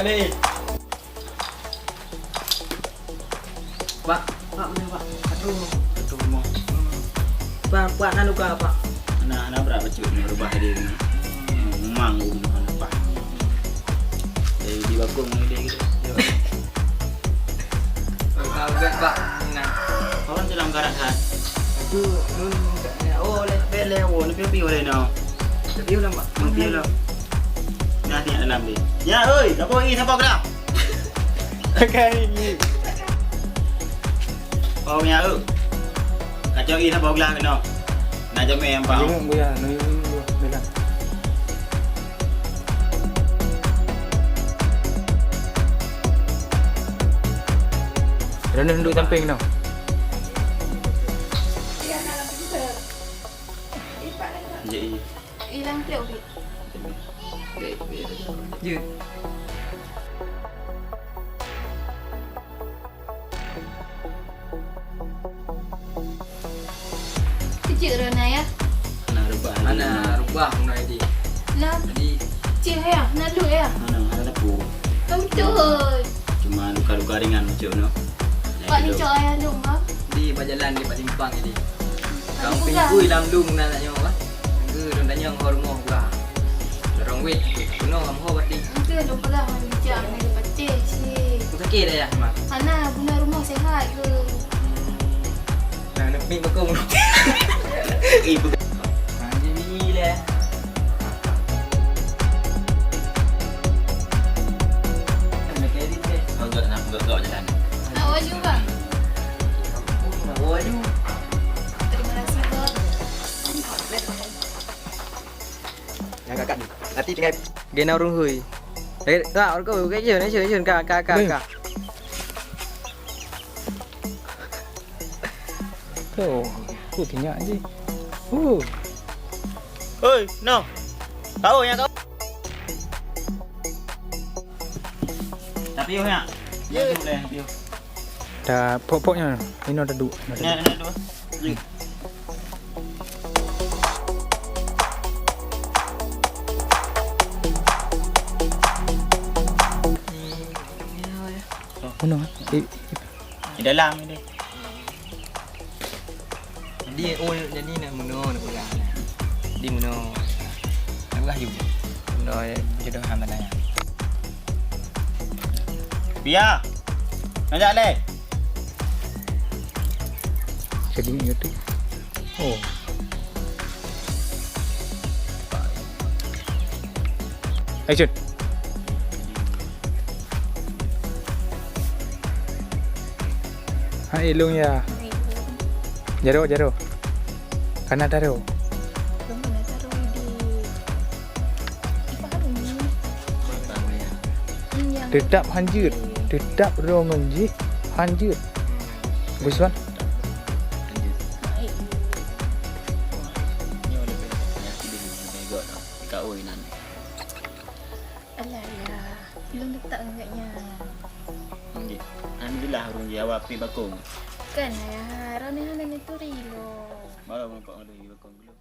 nih. Pak, boleh Pak. Aduh mau. Pak, nak luka Pak. Anak berapa cuy ni berubah dia ni. Manggung apa. Di bakung dia gitu. Kau bet Pak. Nah. Kawan dalam garak kan. Itu nun Oh, le oh, ni piu le no. tapi udah Pak. Piu lo. Nanti dalam dia. Ya, oi, apa ini siapa kena? Okey ni. Oh, ya, kacau ini siapa kena kena. Nak jom yang pau. Tengok gua ya, ni belah. Rene duduk samping tau. Jadi, Hilang tiap bit. Je. Kecil Rona ya. anak rebah. Mana rubah mulai di. Lah, Jadi kecil ya. Nalu ya. Anak pu. Kamu betul. Cuma luka-luka ringan macam no. Pak ni cok ayah lu ha. di bajalan di Patimpang jadi. Kang Aku pingkui lam lung na nyo ah. Ke don tanya hormo gua. Dorong wit. Kuno am ho bati. Itu ada pula macam ni pacik si. Ku sakit dah ya, Mak. Ana guna rumah sehat ke? Nah, nak mi makung. Ibu. Jadi lah. Nak edit deh. Enggak jalan. Nak waju bang. Waduh. Terima kasih bang. Yang kakak ni. Nanti tinggal gena urung hui. Tak, kau cái gì nữa chơi ca. Tu, tu kenyak je. Oi, no. Kau yang kau. Tapi ya. Ya, boleh piu. Dah pokoknya ini ada dua. Ni dua. Ni. Mana? Di dalam ni. Jadi nak muno nak pulang. Di muno. Nak belah you. Muno jodoh hang tanah. Biar. Nak le. Jadi ni tu. Oh. Action. Ha ilung ya. Jaro. Kana taro. Mana taruh di. Ipah ni. Yang Tetap hanjut. Tetap romanji. Hanjut. Guswan. Ni oleh banyak bego kau inan. Alah ya. Belum letak agaknya. Alhamdulillah urung jawab pi bakung. Kan ya. Rana ni tu rilo. Malah mampak ada bakung dulu.